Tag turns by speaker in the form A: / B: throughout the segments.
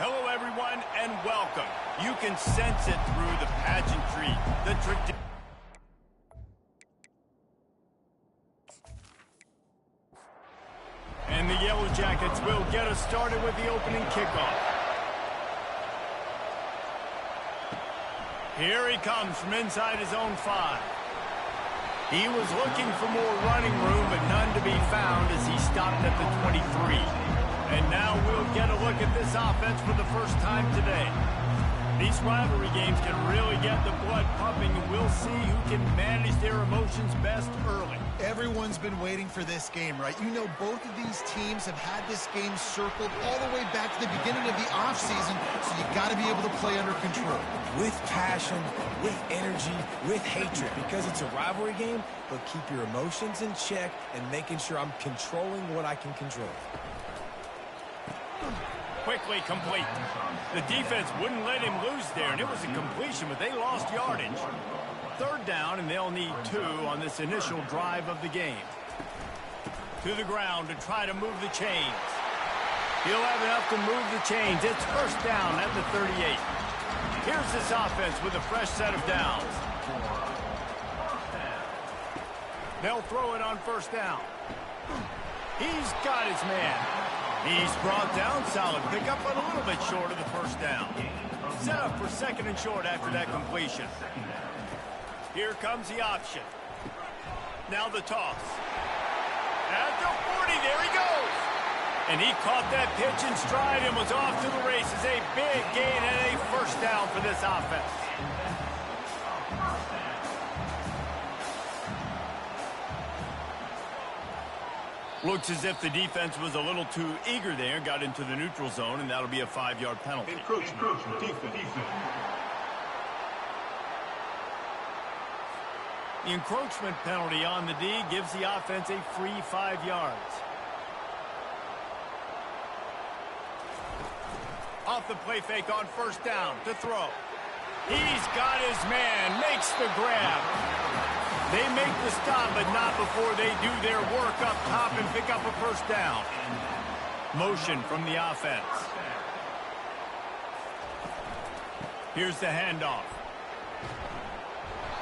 A: Hello, everyone, and welcome. You can sense it through the pageantry, the tradition. And the Yellow Jackets will get us started with the opening kickoff. Here he comes from inside his own 5. He was looking for more running room, but none to be found as he stopped at the 23. And now we'll get a look at this offense for the first time today. These rivalry games can really get the blood pumping, and we'll see who can manage their emotions best early.
B: Everyone's been waiting for this game, right? You know, both of these teams have had this game circled all the way back to the beginning of the offseason, so you got to be able to play under control.
C: With passion, with energy, with hatred, because it's a rivalry game, but keep your emotions in check and making sure I'm controlling what I can control.
A: Quickly complete. The defense wouldn't let him lose there, and it was a completion, but they lost yardage. 3rd down, and they'll need 2 on this initial drive of the game. To the ground to try to move the chains. He'll have enough to move the chains. It's 1st down at the 38. Here's this offense with a fresh set of downs. They'll throw it on 1st down. He's got his man. He's brought down solid. Pick up a little bit short of the 1st down. Set up for 2nd and short after that completion. Here comes the option. Now the toss. At the 40, there he goes. And he caught that pitch in stride and was off to the races. A big gain and a 1st down for this offense. Looks as if the defense was a little too eager there, got into the neutral zone, and that'll be a 5-yard penalty.
D: Encroachment, defense.
A: The encroachment penalty on the D gives the offense a free 5 yards. Off the play fake on 1st down to throw. He's got his man, makes the grab. They make the stop, but not before they do their work up top and pick up a 1st down. Motion from the offense. Here's the handoff.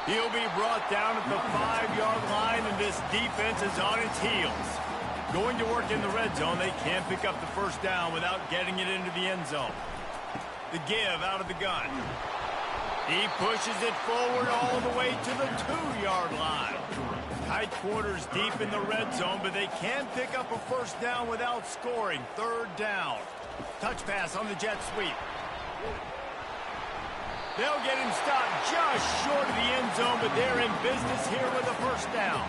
A: He'll be brought down at the 5-yard line, and this defense is on its heels. Going to work in the red zone, they can't pick up the 1st down without getting it into the end zone. The give out of the gun. He pushes it forward all the way to the 2-yard line. Tight quarters deep in the red zone, but they can pick up a 1st down without scoring. 3rd down. Touch pass on the jet sweep. They'll get him stopped just short of the end zone, but they're in business here with a 1st down.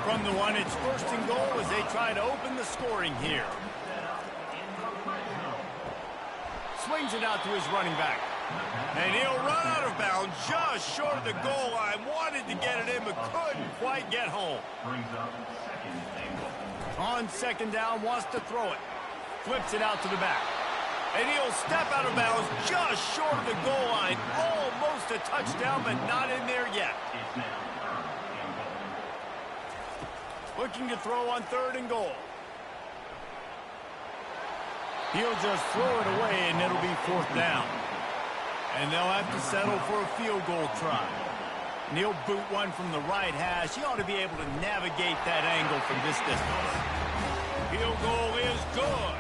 A: From the 1, it's 1st and goal as they try to open the scoring here. Swings it out to his running back. And he'll run out of bounds just short of the goal line. Wanted to get it in, but couldn't quite get home. On 2nd down, wants to throw it. Flips it out to the back. And he'll step out of bounds just short of the goal line. Almost a touchdown, but not in there yet. Looking to throw on 3rd and goal. He'll just throw it away, and it'll be 4th down. And they'll have to settle for a field goal try. And he'll boot one from the right hash. He ought to be able to navigate that angle from this distance. Field goal is good.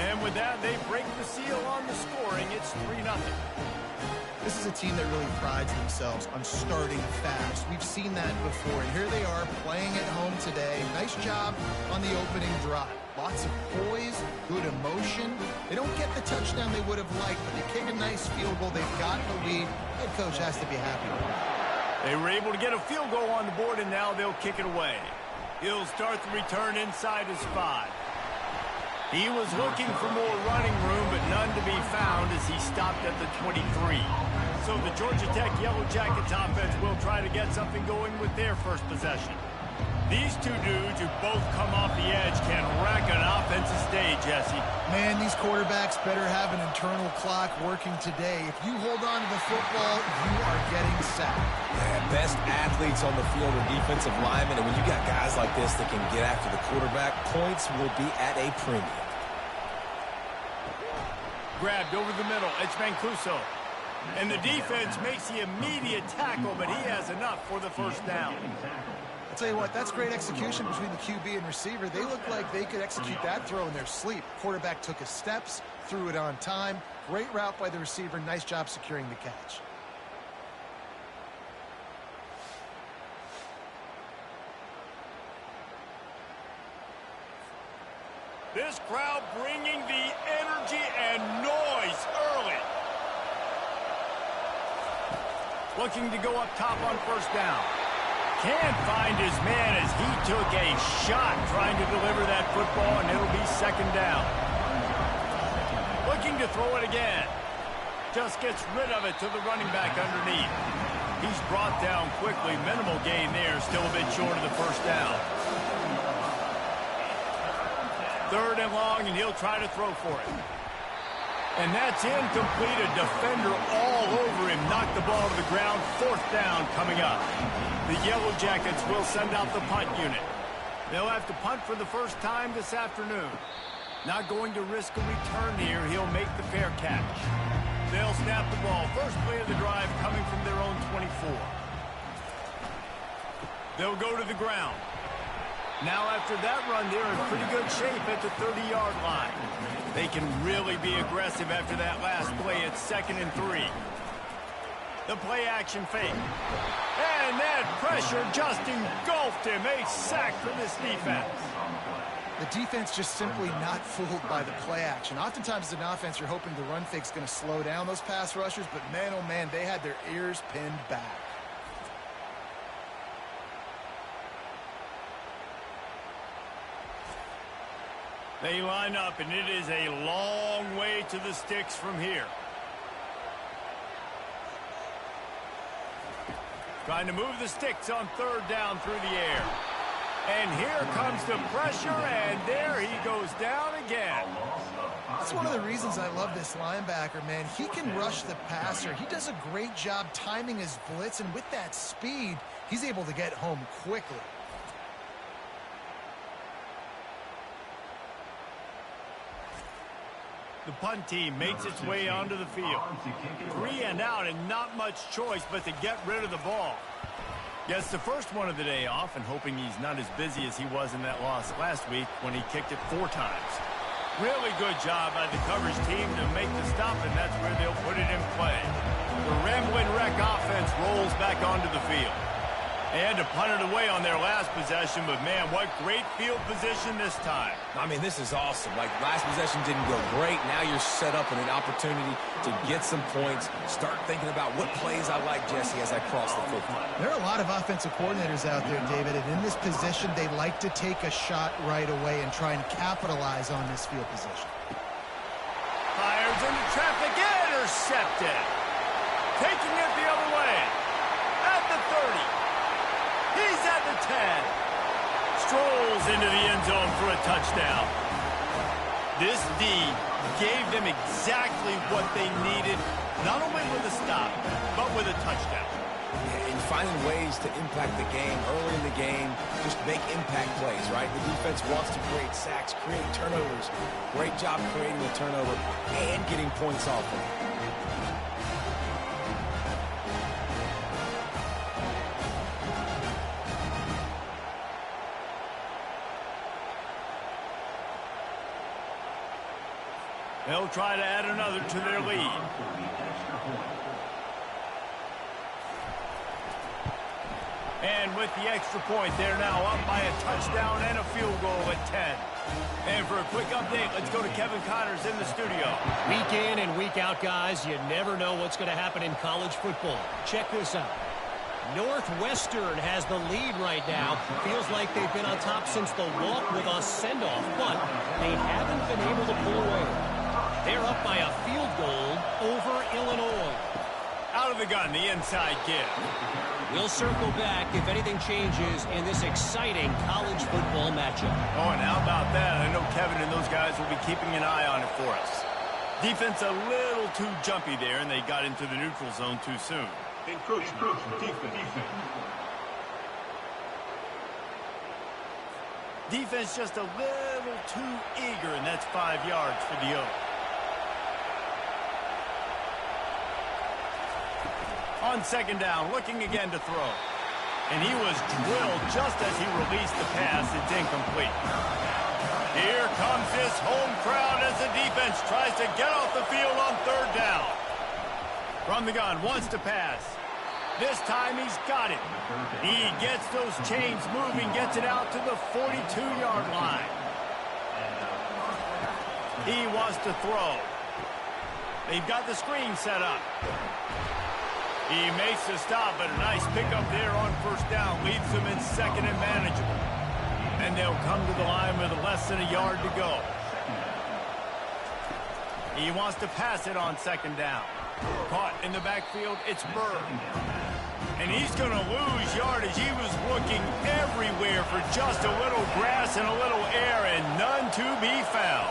A: And with that, they break the seal on the scoring. It's 3-0.
B: This is a team that really prides themselves on starting fast. We've seen that before, and here they are playing at home today. Nice job on the opening drive. Lots of poise, good emotion. They don't get the touchdown they would have liked, but they kick a nice field goal. They've got the lead. Head coach has to be happy with it.
A: They were able to get a field goal on the board, and now they'll kick it away. He'll start the return inside his 5. He was looking for more running room, but none to be found as he stopped at the 23. So the Georgia Tech Yellow Jackets offense will try to get something going with their first possession. These two dudes who both come off the edge can rack an offensive stage, Jesse.
B: Man, these quarterbacks better have an internal clock working today. If you hold on to the football, you are getting sacked.
C: Yeah, best athletes on the field are defensive linemen, and when you got guys like this that can get after the quarterback, points will be at a premium.
A: grabbed over the middle. It's Mancuso. And the defense makes the immediate tackle, but he has enough for the first down.
B: I'll tell you what, that's great execution between the QB and receiver. They look like they could execute that throw in their sleep. Quarterback took his steps, threw it on time. Great route by the receiver. Nice job securing the catch.
A: This crowd bringing the energy and noise early. Looking to go up top on first down. Can't find his man as he took a shot trying to deliver that football, and it'll be second down. Looking to throw it again. Just gets rid of it to the running back underneath. He's brought down quickly. Minimal gain there. Still a bit short of the first down. Third and long, and he'll try to throw for it. And that's incomplete. A defender all over him. Knocked the ball to the ground. Fourth down coming up. The Yellow Jackets will send out the punt unit. They'll have to punt for the first time this afternoon. Not going to risk a return here. He'll make the fair catch. They'll snap the ball. First play of the drive coming from their own 24. They'll go to the ground. Now after that run, they're in pretty good shape at the 30-yard line. They can really be aggressive after that last play. It's 2nd and 3. The play action fake. And that pressure just engulfed him. A sack for this defense.
B: The defense just simply not fooled by the play action. Oftentimes as an offense, you're hoping the run fake's going to slow down those pass rushers, but man, oh man, they had their ears pinned back.
A: They line up, and it is a long way to the sticks from here. Trying to move the sticks on third down through the air. And here comes the pressure, and there he goes down again.
B: That's one of the reasons I love this linebacker, man. He can rush the passer. He does a great job timing his blitz, and with that speed, he's able to get home quickly.
A: The punt team makes its way onto the field. 3 and out, and not much choice but to get rid of the ball. Gets the first one of the day off, and hoping he's not as busy as he was in that loss last week when he kicked it 4 times. Really good job by the coverage team to make the stop, and that's where they'll put it in play. The Ramblin' Wreck offense rolls back onto the field. They had to punt it away on their last possession, but man, what great field position this time.
C: I mean, this is awesome. Like, last possession didn't go great. Now you're set up in an opportunity to get some points. Start thinking about what plays I like, Jesse, as I cross the football.
B: There are a lot of offensive coordinators out there, David, and in this position, they like to take a shot right away and try and capitalize on this field position.
A: Fires into traffic, intercepted. Taking it the other way. At the 30. He's at the 10. Strolls into the end zone for a touchdown. This D gave them exactly what they needed, not only with a stop, but with a touchdown.
C: Yeah, and finding ways to impact the game early in the game, just make impact plays, right? The defense wants to create sacks, create turnovers. Great job creating a turnover and getting points off of it.
A: They'll try to add another to their lead. And with the extra point, they're now up by a touchdown and a field goal at 10. And for a quick update, let's go to Kevin Connors in the studio.
D: Week in and week out, guys, you never know what's going to happen in college football. Check this out. Northwestern has the lead right now. Feels like they've been on top since the walk with a send-off, but they haven't been able to pull away. They're up by a field goal over Illinois.
A: Out of the gun, the inside give.
D: We'll circle back if anything changes in this exciting college football matchup.
A: Oh, and how about that? I know Kevin and those guys will be keeping an eye on it for us. Defense a little too jumpy there, and they got into the neutral zone too soon.
E: Encroachment. Defense.
A: Defense just a little too eager, and that's 5 yards for the Oak. On second down, looking again to throw. And he was drilled just as he released the pass. It's incomplete. Here comes this home crowd as the defense tries to get off the field on third down. From the gun, wants to pass. This time he's got it. He gets those chains moving, gets it out to the 42-yard line. He wants to throw. They've got the screen set up. He makes the stop, but a nice pickup there on first down. Leaves them in second and manageable. And they'll come to the line with less than a yard to go. He wants to pass it on second down. Caught in the backfield, it's Bird. And he's going to lose yardage. He was looking everywhere for just a little grass and a little air, and none to be found.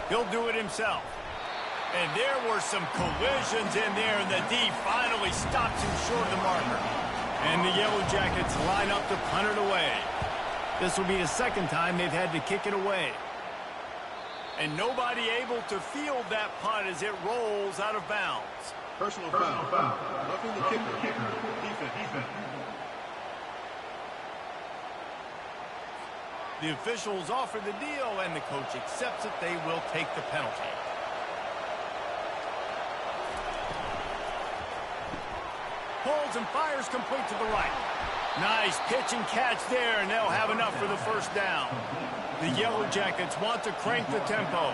A: He'll do it himself. And there were some collisions in there, and the D finally stops him short of the marker. And the Yellow Jackets line up to punt it away. This will be the second time they've had to kick it away. And nobody able to field that punt as it rolls out of bounds.
E: Personal foul. Roughing the kicker. Defense.
A: The officials offer the deal, and the coach accepts it. They will take the penalty. Pulls and fires complete to the right. Nice pitch and catch there, and they'll have enough for the first down. The Yellow Jackets want to crank the tempo.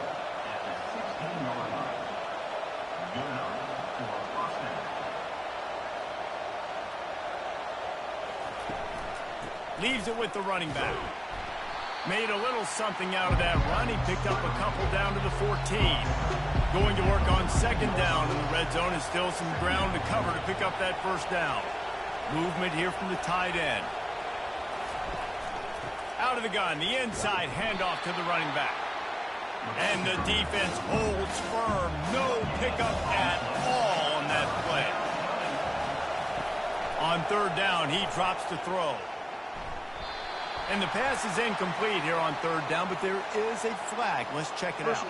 A: Leaves it with the running back. Made a little something out of that run. He picked up a couple down to the 14. Going to work on second down in the red zone, and still some ground to cover to pick up that first down. Movement here from the tight end. Out of the gun, the inside handoff to the running back. And the defense holds firm. No pickup at all on that play. On third down, he drops to throw. And the pass is incomplete here on third down, but there is a flag. Let's check it out.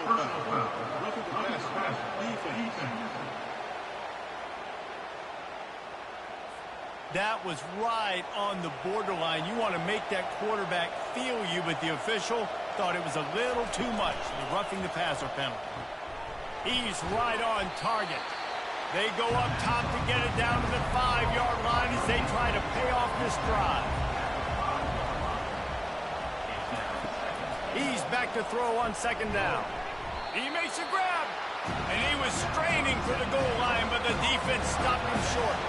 A: That was right on the borderline. You want to make that quarterback feel you, but the official thought it was a little too much. The roughing the passer penalty. He's right on target. They go up top to get it down to the 5-yard line as they try to pay off this drive. He's back to throw on second down. He makes a grab, and he was straining for the goal line, but the defense stopped him short.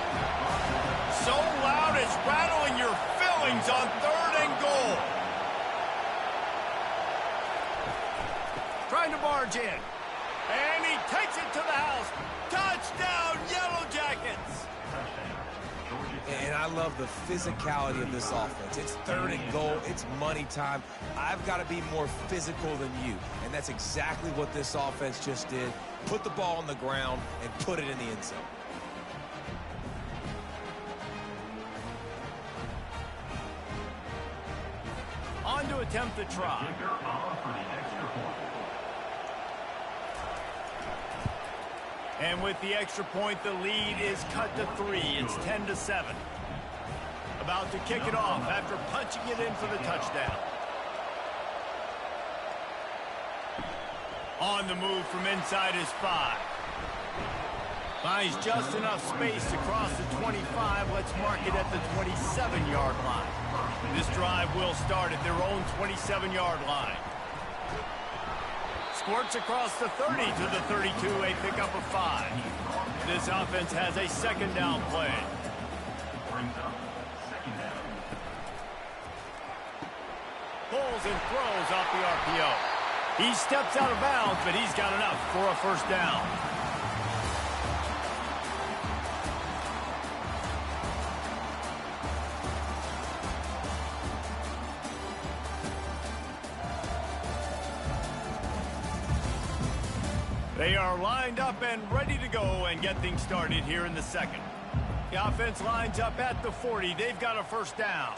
A: So loud it's rattling your fillings on third and goal. Trying to barge in, and he takes it to the house. Touchdown, Yellow Jackets!
C: And I love the physicality of this offense. It's third and goal. It's money time. I've got to be more physical than you. And that's exactly what this offense just did. Put the ball on the ground and put it in the end zone.
A: On to attempt the try. And with the extra point, the lead is cut to 3. It's 10-7. About to kick it off after punching it in for the touchdown. On the move from inside his 5. Finds just enough space to cross the 25. Let's mark it at the 27-yard line. This drive will start at their own 27-yard line. Squirts across the 30 to the 32, a pickup of 5. This offense has a second down play. Pulls and throws off the RPO. He steps out of bounds, but he's got enough for a first down. They are lined up and ready to go and get things started here in the second. The offense lines up at the 40. They've got a first down.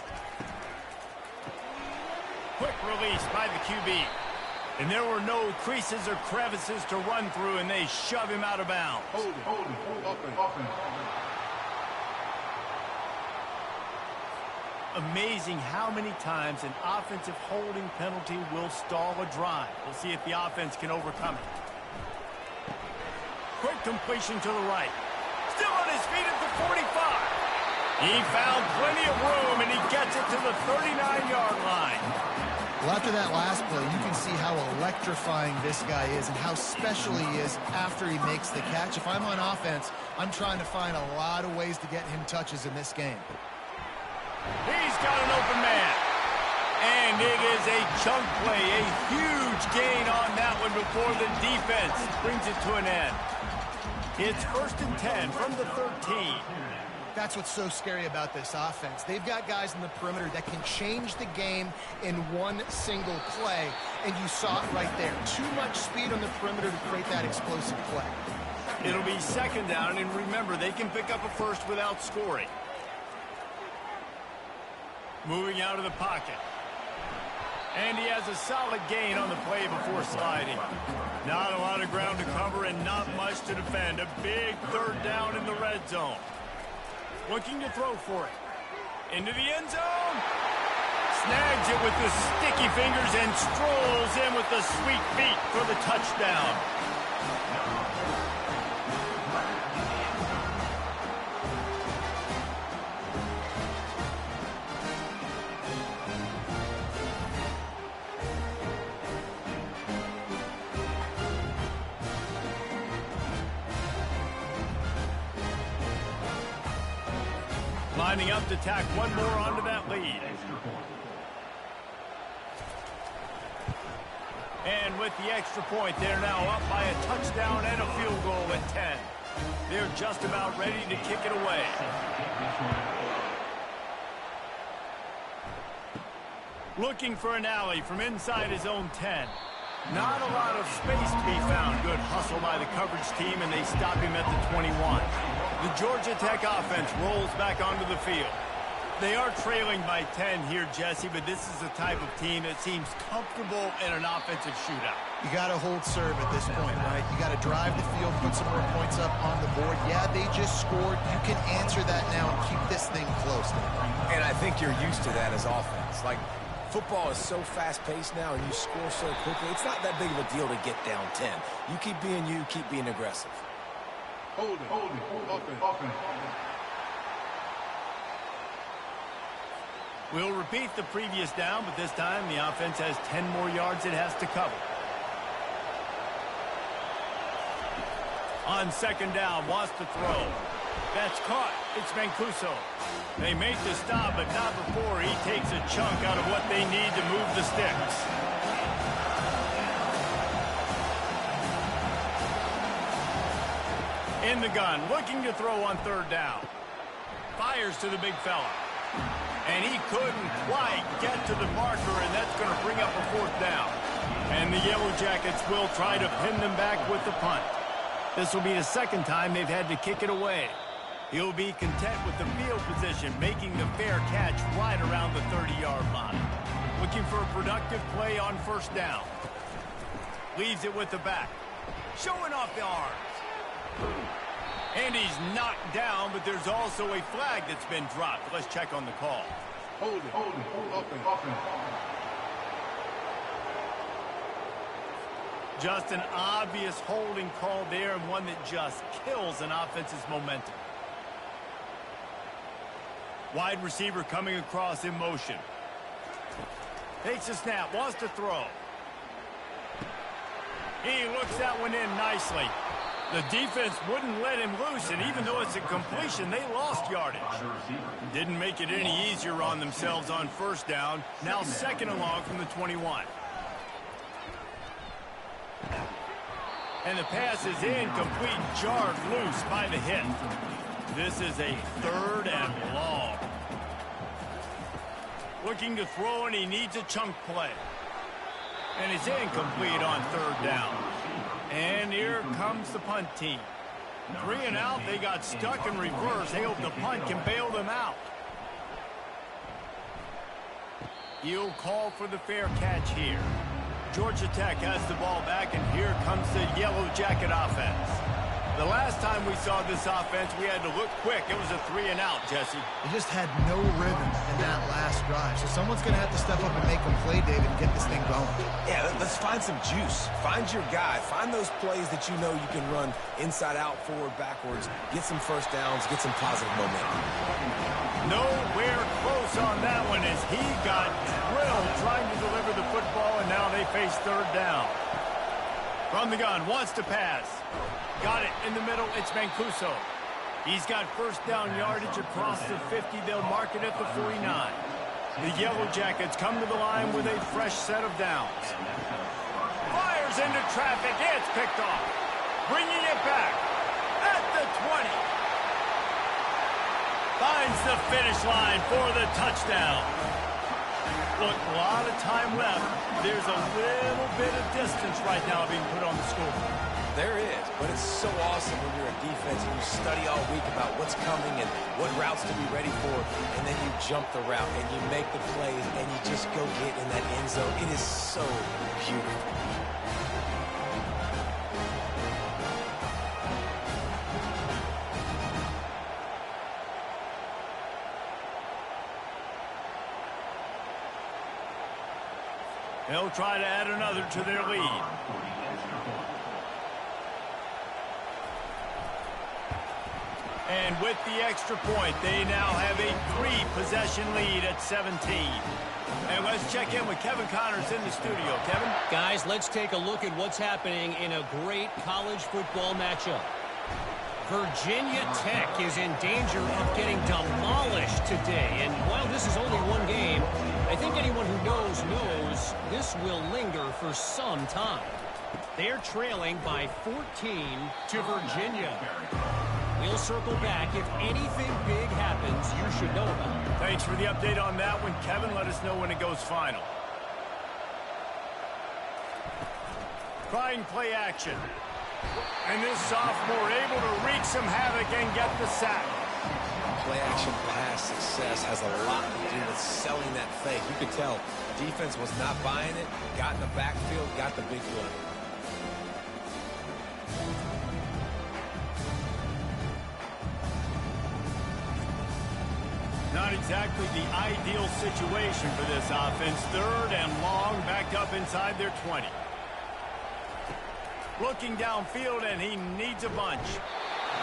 A: Quick release by the QB. And there were no creases or crevices to run through, and they shove him out of bounds.
E: Hold it. Offense.
A: Amazing how many times an offensive holding penalty will stall a drive. We'll see if the offense can overcome it. Quick completion to the right. Still on his feet at the 45. He found plenty of room, and he gets it to the 39-yard line.
B: Well, after that last play, you can see how electrifying this guy is and how special he is after he makes the catch. If I'm on offense, I'm trying to find a lot of ways to get him touches in this game.
A: He's got an open man. And it is a chunk play, a huge gain on that one before the defense brings it to an end. It's 1st and 10 from the 13.
B: That's what's so scary about this offense. They've got guys in the perimeter that can change the game in one single play, and you saw it right there. Too much speed on the perimeter to create that explosive play.
A: It'll be 2nd down, and remember, they can pick up a first without scoring. Moving out of the pocket. And he has a solid gain on the play before sliding. Not a lot of ground to cover and not much to defend. A big 3rd down in the red zone. Looking to throw for it. Into the end zone. Snags it with the sticky fingers and strolls in with the sweet feet for the touchdown. Lining up to tack one more onto that lead. And with the extra point, they're now up by a touchdown and a field goal at 10. They're just about ready to kick it away. Looking for an alley from inside his own 10. Not a lot of space to be found. Good hustle by the coverage team, and they stop him at the 21. The Georgia Tech offense rolls back onto the field. They are trailing by 10 here, Jesse, but this is the type of team that seems comfortable in an offensive shootout.
B: You got to hold serve at this point, right? You got to drive the field, put some more points up on the board. Yeah, they just scored. You can answer that now and keep this thing close.
C: And I think you're used to that as offense. Like, football is so fast-paced now and you score so quickly, it's not that big of a deal to get down 10. You keep being you, keep being aggressive.
E: Hold it. Offense.
A: We'll repeat the previous down, but this time the offense has 10 more yards it has to cover. On 2nd down, wants to throw. That's caught. It's Mancuso. They make the stop, but not before he takes a chunk out of what they need to move the sticks. In the gun, looking to throw on 3rd down. Fires to the big fella. And he couldn't quite get to the marker, and that's going to bring up a 4th down. And the Yellow Jackets will try to pin them back with the punt. This will be the 2nd time they've had to kick it away. He'll be content with the field position, making the fair catch right around the 30-yard line. Looking for a productive play on 1st down. Leaves it with the back. Showing off the arms. And he's knocked down, but there's also a flag that's been dropped. Let's check on the call.
E: Hold it. Offense.
A: Just an obvious holding call there, and one that just kills an offense's momentum. Wide receiver coming across in motion. Takes a snap, wants to throw. He looks that one in nicely. The defense wouldn't let him loose, and even though it's a completion, they lost yardage. Didn't make it any easier on themselves on 1st down. Now 2nd along from the 21. And the pass is incomplete, jarred loose by the hit. This is a 3rd and long. Looking to throw, and he needs a chunk play. And it's incomplete on 3rd down. And here comes the punt team. 3 and out, they got stuck in reverse. They hope the punt can bail them out. He'll call for the fair catch here. Georgia Tech has the ball back, and here comes the Yellow Jacket offense. The last time we saw this offense, we had to look quick. It was a 3-and-out, Jesse.
B: They just had no rhythm in that last drive. So someone's going to have to step up and make them play, David, and get this thing going.
C: Yeah, let's find some juice. Find your guy. Find those plays that you know you can run inside out, forward, backwards. Get some first downs. Get some positive momentum.
A: Nowhere close on that one as he got drilled trying to deliver the football, and now they face third down. From the gun, wants to pass. Got it in the middle. It's Mancuso. He's got first down yardage across the 50. They'll mark it at the 49. The Yellow Jackets come to the line with a fresh set of downs. Fires into traffic. It's picked off. Bringing it back at the 20. Finds the finish line for the touchdown. Look, a lot of time left. There's a little bit of distance right now being put on the score.
C: There is, but it's so awesome when you're a defense and you study all week about what's coming and what routes to be ready for, and then you jump the route and you make the plays and you just go get in that end zone. It is so beautiful.
A: They'll try to add another to their lead. And with the extra point, they now have a 3-possession lead at 17. And let's check in with Kevin Connors in the studio. Kevin?
D: Guys, let's take a look at what's happening in a great college football matchup. Virginia Tech is in danger of getting demolished today. And while this is only one game, I think anyone who knows this will linger for some time. They're trailing by 14 to Virginia. We'll circle back. If anything big happens, you should know about it.
A: Thanks for the update on that one, Kevin. Let us know when it goes final. Trying play action. And this sophomore able to wreak some havoc and get the sack.
C: Play action pass success has a lot to do with selling that fake. You could tell defense was not buying it, got in the backfield, got the big play.
A: Not exactly the ideal situation for this offense. Third and long, backed up inside their 20. Looking downfield, and he needs a bunch.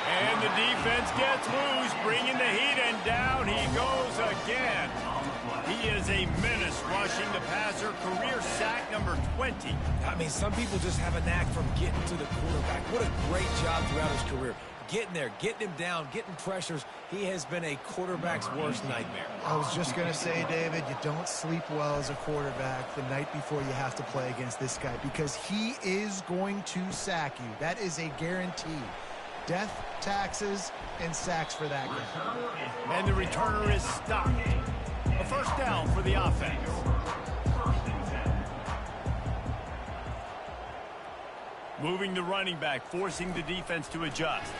A: And the defense gets loose, bringing the heat, and down he goes again. He is a menace rushing the passer, career sack number 20.
C: I mean, some people just have a knack from getting to the quarterback. What a great job throughout his career. Getting there, getting him down, getting pressures. He has been a quarterback's worst nightmare.
B: I was just going to say, David, you don't sleep well as a quarterback the night before you have to play against this guy because he is going to sack you. That is a guarantee. Death, taxes, and sacks for that guy.
A: And the returner is stopped. A first down for the offense. Moving the running back, forcing the defense to adjust.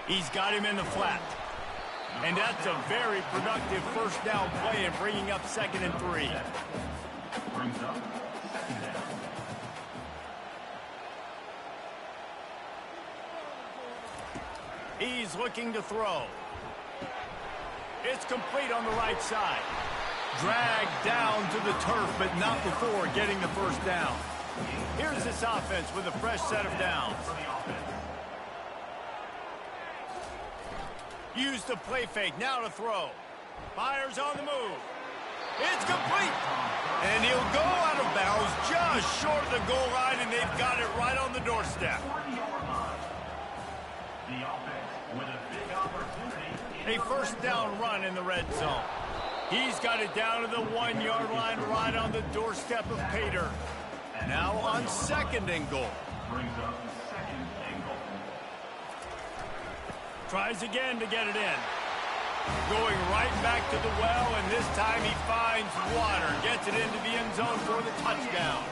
A: He's got him in the flat. And that's a very productive first down play and bringing up 2nd and 3. He's looking to throw. It's complete on the right side. Dragged down to the turf, but not before getting the first down. Here's this offense with a fresh set of downs. Use the play fake, now to throw. Fires on the move. It's complete. And he'll go out of bounds just short of the goal line, and they've got it right on the doorstep. A first down run in the red zone. He's got it down to the 1-yard line right on the doorstep of Pater. Now on 2nd and goal. Tries again to get it in. Going right back to the well, and this time he finds water. Gets it into the end zone for the touchdown.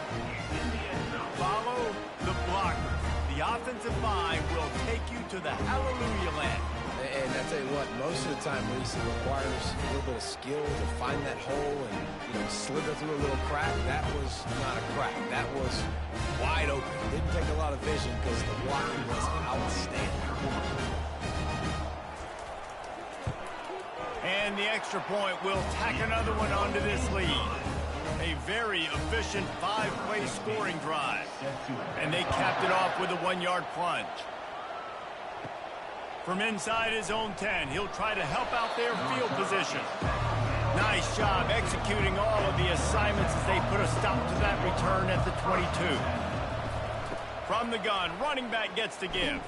A: Follow the blocker. The offensive line will take you to the hallelujah land.
C: And I tell you what, most of the time, Reese, it requires a little bit of skill to find that hole and, slither through a little crack. That was not a crack. That was wide open. Didn't take a lot of vision because the blocking was outstanding.
A: And the extra point will tack another one onto this lead. A very efficient 5-play scoring drive. And they capped it off with a 1-yard plunge. From inside his own 10, he'll try to help out their field position. Nice job executing all of the assignments as they put a stop to that return at the 22. From the gun, running back gets to give.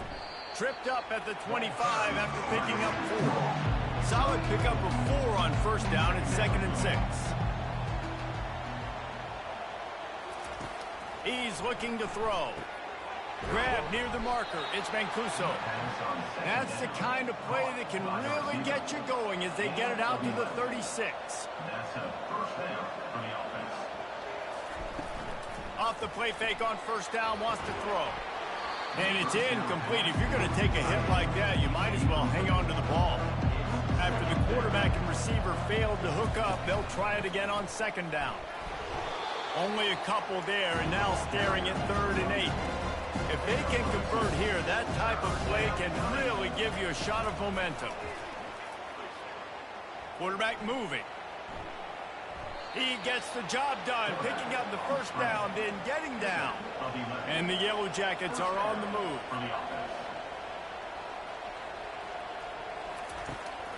A: Tripped up at the 25 after picking up 4. Solid pickup of 4 on first down at 2nd and 6. He's looking to throw. Grab near the marker. It's Mancuso. That's the kind of play that can really get you going as they get it out to the 36. Off the play fake on first down, wants to throw. And it's incomplete. If you're going to take a hit like that, you might as well hang on to the ball. After the quarterback and receiver failed to hook up, they'll try it again on 2nd down. Only a couple there, and now staring at 3rd and 8. If they can convert here, that type of play can really give you a shot of momentum. Quarterback moving. He gets the job done, picking up the first down, then getting down. And the Yellow Jackets are on the move.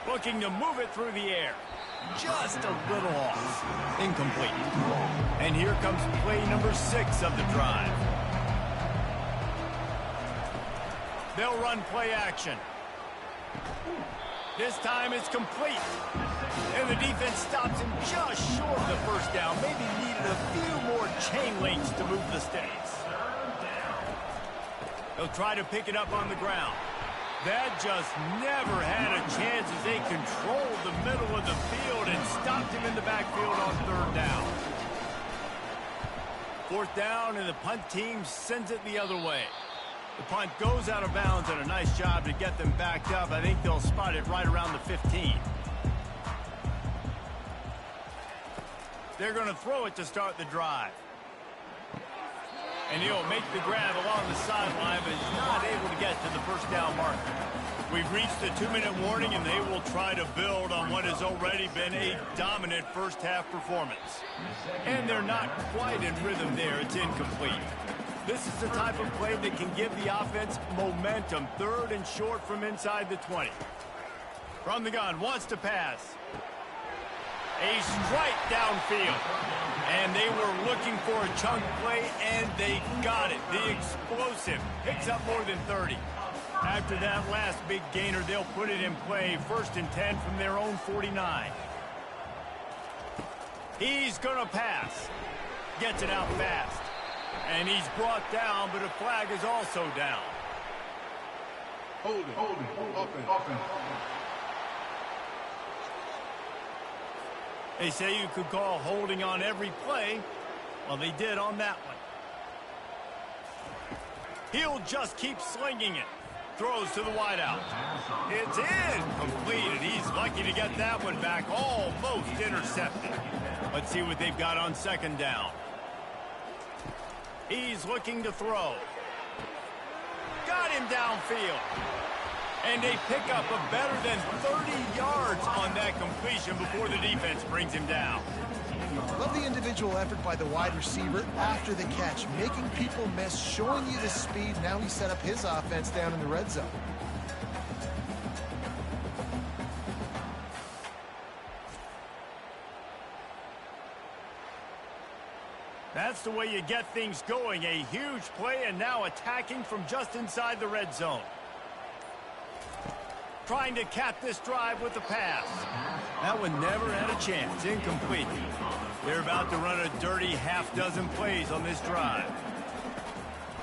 A: Looking to move it through the air. Just a little off. Incomplete. And here comes play number 6 of the drive. They'll run play action. This time it's complete. And the defense stops him just short of the first down. Maybe needed a few more chain links to move the sticks. They'll try to pick it up on the ground. That just never had a chance as they controlled the middle of the field and stopped him in the backfield on 3rd down. 4th down, and the punt team sends it the other way. The punt goes out of bounds, and a nice job to get them backed up. I think they'll spot it right around the 15. They're going to throw it to start the drive. And he'll make the grab along the sideline, but is not able to get to the first down marker. We've reached the 2-minute warning, and they will try to build on what has already been a dominant first-half performance. And they're not quite in rhythm there. It's incomplete. This is the type of play that can give the offense momentum. 3rd and short from inside the 20. From the gun, wants to pass. A strike downfield. And they were looking for a chunk play, and they got it. The explosive picks up more than 30. After that last big gainer, they'll put it in play. 1st and 10 from their own 49. He's going to pass. Gets it out fast. And he's brought down, but a flag is also down.
E: Holding. Offense.
A: They say you could call holding on every play. Well, they did on that one. He'll just keep slinging it. Throws to the wideout. It's incomplete. He's lucky to get that one back. Almost intercepted. Let's see what they've got on 2nd down. He's looking to throw. Got him downfield. And they pick up a better than 30 yards on that completion before the defense brings him down.
B: Love the individual effort by the wide receiver after the catch, making people miss, showing you the speed. Now he set up his offense down in the red zone.
A: That's the way you get things going. A huge play, and now attacking from just inside the red zone. Trying to cap this drive with the pass. That one never had a chance. Incomplete. They're about to run a dirty half-dozen plays on this drive.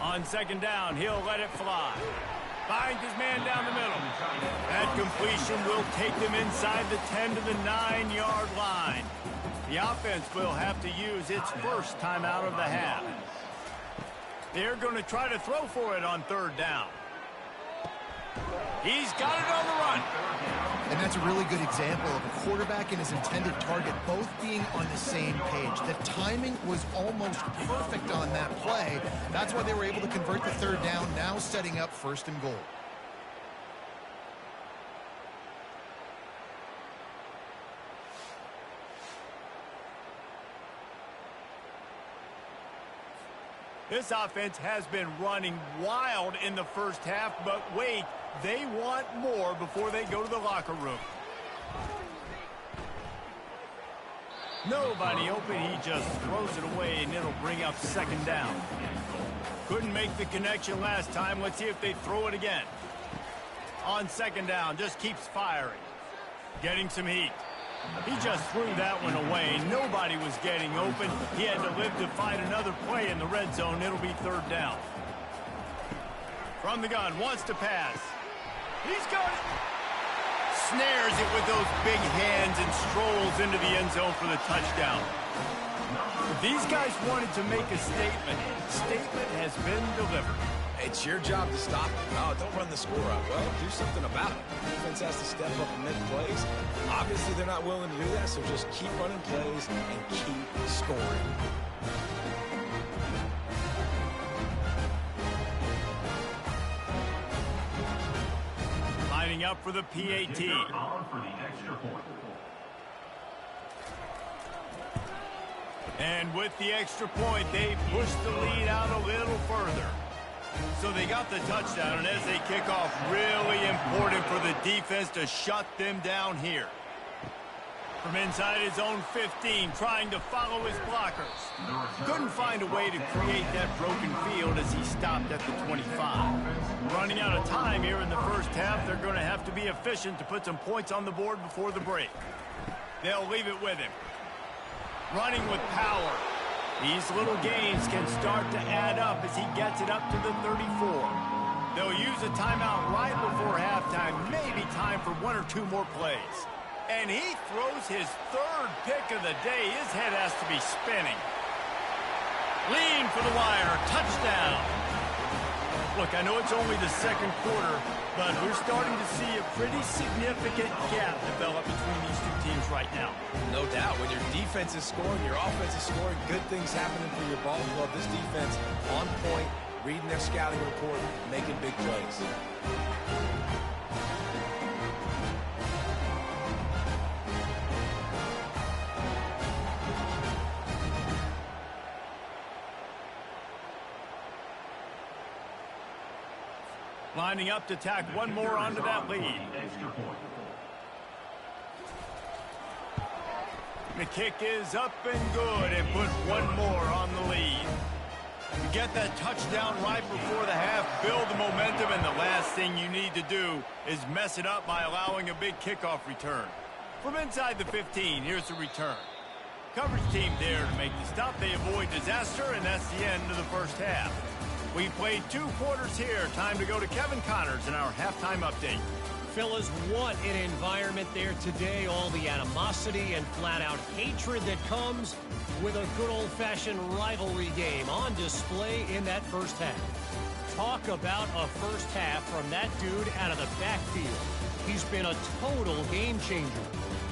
A: On 2nd down, he'll let it fly. Finds his man down the middle. That completion will take them inside the 10 to the 9-yard line. The offense will have to use its first timeout of the half. They're going to try to throw for it on 3rd down. He's got it on the run.
B: And that's a really good example of a quarterback and his intended target both being on the same page. The timing was almost perfect on that play. That's why they were able to convert the third down, now setting up 1st and goal.
A: This offense has been running wild in the first half, but wait, they want more before they go to the locker room. Nobody open, he just throws it away, and it'll bring up 2nd down. Couldn't make the connection last time. Let's see if they throw it again. On 2nd down, just keeps firing. Getting some heat. He just threw that one away. Nobody was getting open. He had to live to fight another play in the red zone. It'll be 3rd down. From the gun, wants to pass. He's got it. Snares it with those big hands and strolls into the end zone for the touchdown. These guys wanted to make a statement. Statement has been delivered.
C: It's your job to stop it. Oh, don't run the score up. Well, do something about it. Defense has to step up and make plays. Obviously, they're not willing to do that, so just keep running plays and keep scoring.
A: Lining up for the PAT. And with the extra point, they push the lead out a little further. So they got the touchdown, and as they kick off, really important for the defense to shut them down here. From inside his own 15, trying to follow his blockers. Couldn't find a way to create that broken field as he stopped at the 25. Running out of time here in the first half, they're going to have to be efficient to put some points on the board before the break. They'll leave it with him. Running with power. These little gains can start to add up as he gets it up to the 34. They'll use a timeout right before halftime, maybe time for 1 or 2 more plays. And he throws his 3rd pick of the day. His head has to be spinning. Lean for the wire. Touchdown. Look, I know it's only the 2nd quarter, but we're starting to see a pretty significant gap develop between these two teams right now.
C: No doubt. When your defense is scoring, your offense is scoring, good things happening for your ball club. This defense on point, reading their scouting report, making big plays.
A: Lining up to tack one more onto that lead. The kick is up and good, and put one more on the lead. You get that touchdown right before the half, build the momentum, and the last thing you need to do is mess it up by allowing a big kickoff return. From inside the 15, here's the return. Coverage team there to make the stop. They avoid disaster, and that's the end of the first half. We played 2 quarters here. Time to go to Kevin Connors in our halftime update.
D: Fellas, what an environment there today. All the animosity and flat-out hatred that comes with a good old-fashioned rivalry game on display in that first half. Talk about a first half from that dude out of the backfield. He's been a total game changer.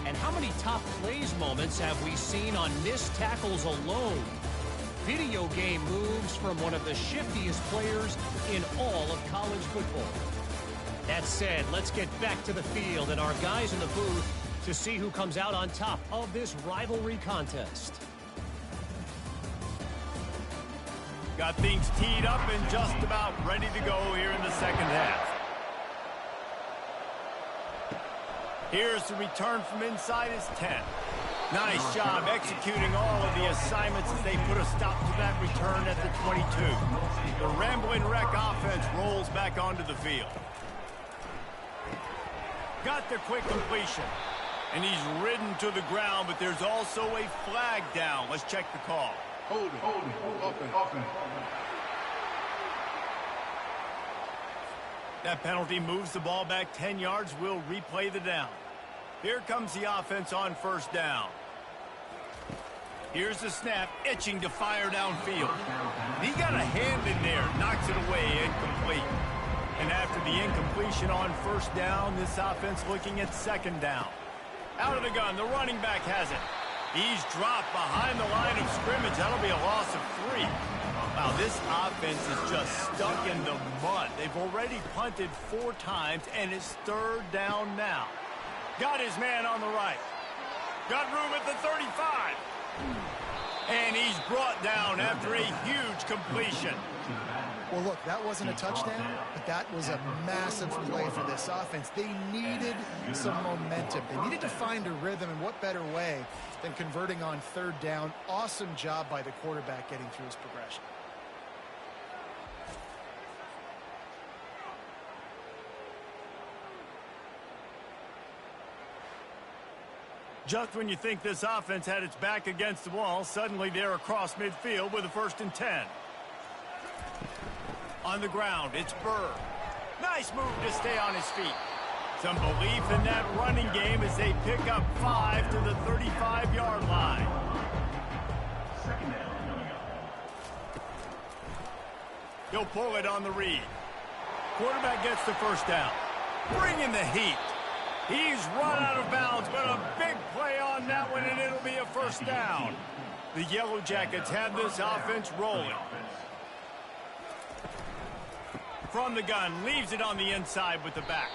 D: And how many top plays moments have we seen on missed tackles alone? Video game moves from one of the shiftiest players in all of college football. That said, let's get back to the field and our guys in the booth to see who comes out on top of this rivalry contest.
A: Got things teed up and just about ready to go here in the second half. Here's the return from inside his 10. Nice job executing all of the assignments as they put a stop to that return at the 22. The Rambling Wreck offense rolls back onto the field. Got the quick completion. And he's ridden to the ground, but there's also a flag down. Let's check the call.
E: Hold it. Offense.
A: That penalty moves the ball back 10 yards. We'll replay the down. Here comes the offense on first down. Here's the snap, itching to fire downfield. He got a hand in there, knocks it away, incomplete. And after the incompletion on first down, this offense looking at second down. Out of the gun, the running back has it. He's dropped behind the line of scrimmage. That'll be a loss of 3. Wow, this offense is just stuck in the mud. They've already punted 4 times, and it's third down now. Got his man on the right. Got room at the 35. And he's brought down after a huge completion.
B: Well, look, that wasn't a touchdown, but that was a massive play for this offense. They needed some momentum. They needed to find a rhythm, and what better way than converting on third down. Awesome job by the quarterback getting through his progression.
A: Just when you think this offense had its back against the wall, suddenly they're across midfield with a 1st and 10. On the ground, it's Burr. Nice move to stay on his feet. Some belief in that running game as they pick up 5 to the 35-yard line. He'll pull it on the read. Quarterback gets the first down. Bring in the heat. He's run out of bounds, but a big play on that one, and it'll be a 1st down. The Yellow Jackets have this offense rolling. From the gun, leaves it on the inside with the back.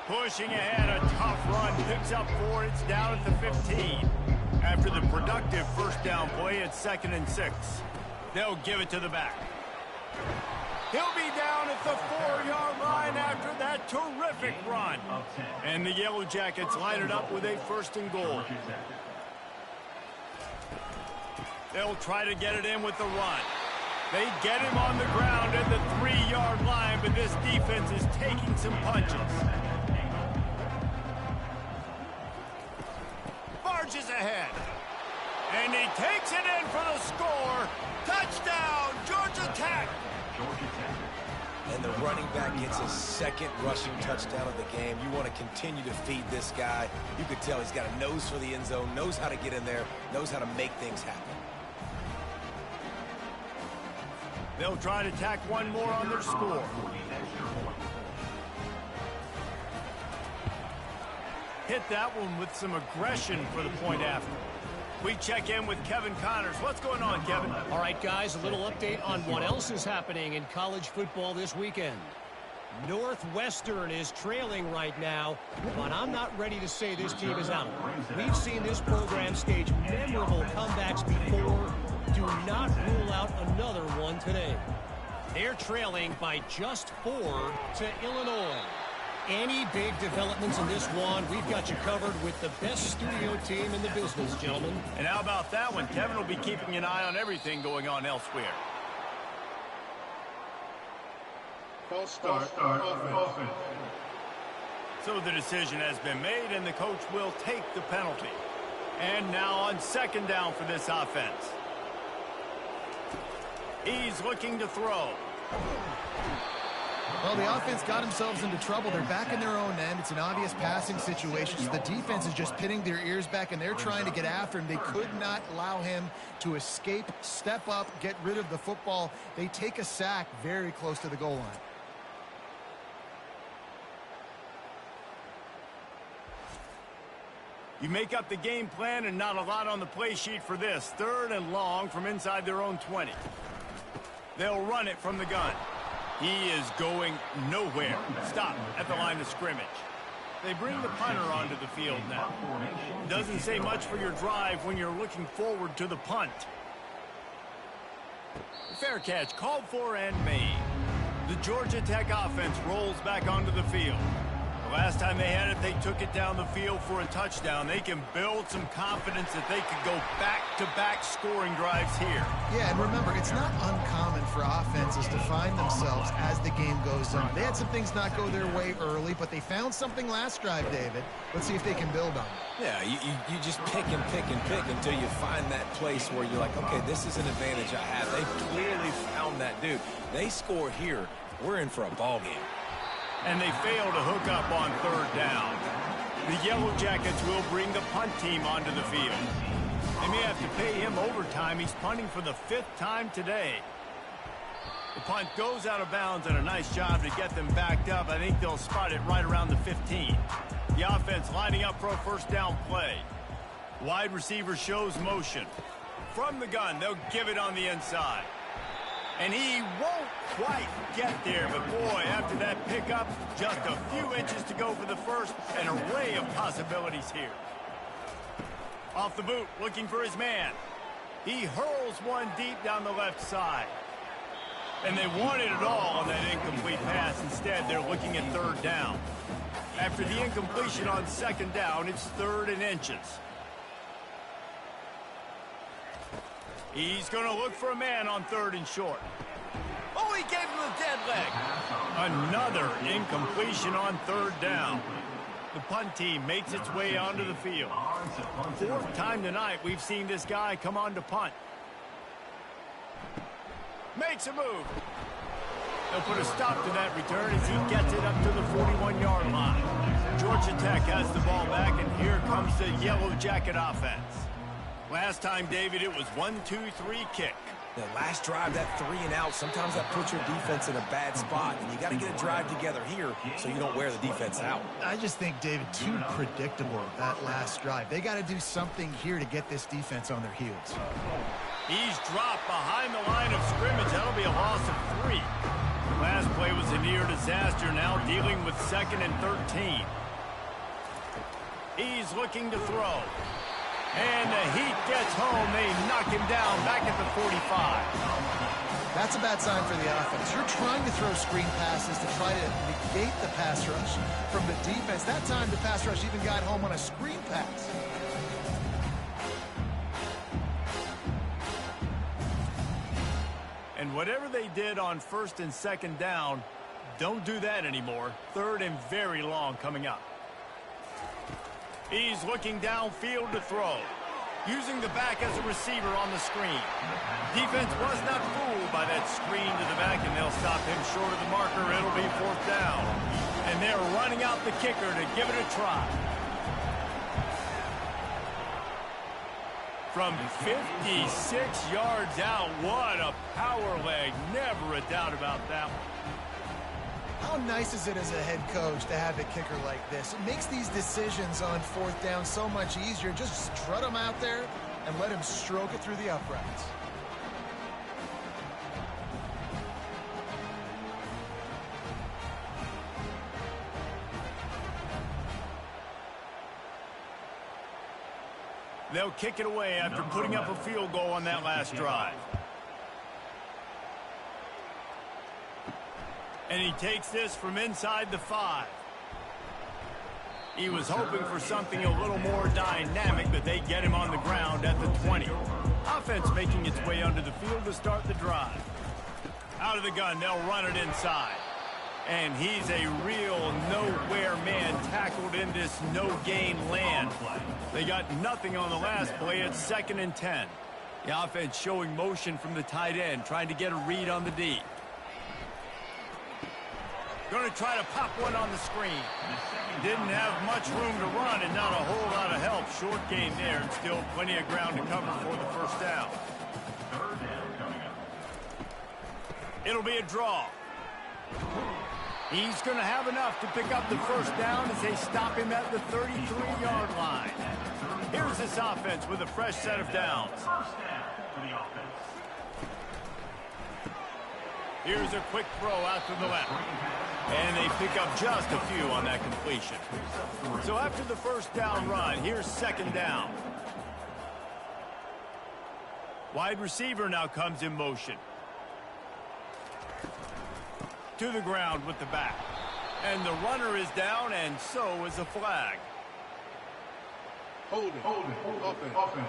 A: Pushing ahead, a tough run, picks up 4, it's down at the 15. After the productive first down play, it's 2nd and 6. They'll give it to the back. He'll be down at the 4-yard line after that terrific run. And the Yellow Jackets line it up with a 1st and goal. They'll try to get it in with the run. They get him on the ground at the 3-yard line, but this defense is taking some punches. Barges ahead. And he takes it in for the score. Touchdown, Georgia Tech.
C: And the running back gets his 2nd rushing touchdown of the game. You want to continue to feed this guy. You could tell he's got a nose for the end zone, knows how to get in there, knows how to make things happen.
A: They'll try to tack one more on their score. Hit that one with some aggression for the point after. We check in with Kevin Connors. What's going on, Kevin?
D: All right, guys, a little update on what else is happening in college football this weekend. Northwestern is trailing right now, but I'm not ready to say this team is out. We've seen this program stage memorable comebacks before. Do not rule out another one today. They're trailing by just 4 to Illinois. Any big developments in this one, we've got you covered with the best studio team in the business, gentlemen.
A: And how about that one? Kevin will be keeping an eye on everything going on elsewhere.
E: False start offense.
A: So the decision has been made, and the coach will take the penalty. And now on 2nd down for this offense. He's looking to throw.
B: Well, the offense got themselves into trouble. They're back in their own end. It's an obvious passing situation. So the defense is just pinning their ears back, and they're trying to get after him. They could not allow him to escape, step up, get rid of the football. They take a sack very close to the goal line.
A: You make up the game plan and not a lot on the play sheet for this. 3rd and long from inside their own 20. They'll run it from the gun. He is going nowhere. Stop at the line of scrimmage. They bring the punter onto the field now. Doesn't say much for your drive when you're looking forward to the punt. Fair catch called for and made. The Georgia Tech offense rolls back onto the field. The last time they had it, they took it down the field for a touchdown. They can build some confidence that they could go back-to-back scoring drives here.
B: Yeah, and remember, it's not uncommon for offenses to find themselves as the game goes on. They had some things not go their way early, but they found something last drive, David. Let's see if they can build on it.
C: Yeah, you just pick and pick and pick until you find that place where you're like, okay, this is an advantage I have. They've clearly found that dude. They score here, we're in for a ball game.
A: And they fail to hook up on 3rd down. The Yellow Jackets will bring the punt team onto the field. They may have to pay him overtime. He's punting for the 5th time today. The punt goes out of bounds, and a nice job to get them backed up. I think they'll spot it right around the 15. The offense lining up for a first down play. Wide receiver shows motion. From the gun, they'll give it on the inside. And he won't quite get there, but boy, after that pickup, just a few inches to go for the first. An array of possibilities here. Off the boot, looking for his man. He hurls one deep down the left side. And they wanted it all on that incomplete pass. Instead, they're looking at third down. After the incompletion on second down, it's 3rd and inches. He's going to look for a man on 3rd and short. Oh, he gave him the dead leg. Another incompletion on 3rd down. The punt team makes its way onto the field. 4th time tonight we've seen this guy come on to punt. Makes a move. They'll put a stop to that return as he gets it up to the 41-yard line. Georgia Tech has the ball back, and here comes the Yellow Jacket offense. Last time, David, it was 1-2-3 kick.
C: The last drive, that 3 and out, sometimes that puts your defense in a bad spot, and you got to get a drive together here so you don't wear the defense out.
B: I just think, David, too predictable, that last drive. They got to do something here to get this defense on their heels.
A: He's dropped behind the line of scrimmage. That'll be a loss of 3. Last play was a near disaster, now dealing with 2nd and 13. He's looking to throw. And the heat gets home. They knock him down back at the 45.
B: That's a bad sign for the offense. You're trying to throw screen passes to try to negate the pass rush from the defense. That time the pass rush even got home on a screen pass.
A: And whatever they did on 1st and 2nd down, don't do that anymore. 3rd and very long coming up. He's looking downfield to throw. Using the back as a receiver on the screen. Defense was not fooled by that screen to the back, and they'll stop him short of the marker. It'll be 4th down. And they're running out the kicker to give it a try. From 56 yards out, what a power leg. Never a doubt about that one.
B: How nice is it as a head coach to have a kicker like this? It makes these decisions on 4th down so much easier. Just strut him out there and let him stroke it through the uprights.
A: They'll kick it away after putting up a field goal on that last drive. And he takes this from inside the 5. He was hoping for something a little more dynamic, but they get him on the ground at the 20. Offense making its way onto the field to start the drive. Out of the gun, they'll run it inside. And he's a real nowhere man tackled in this no-gain land. They got nothing on the last play. It's 2nd and 10. The offense showing motion from the tight end, trying to get a read on the D. Going to try to pop one on the screen. Didn't have much room to run and not a whole lot of help. Short gain there, and still plenty of ground to cover for the first down. It'll be a draw. He's going to have enough to pick up the first down as they stop him at the 33-yard line. Here's this offense with a fresh set of downs. Here's a quick throw out to the left. And they pick up just a few on that completion. So after the first down run, here's 2nd down. Wide receiver now comes in motion. To the ground with the back. And the runner is down, and so is a flag.
E: Hold it. Offense.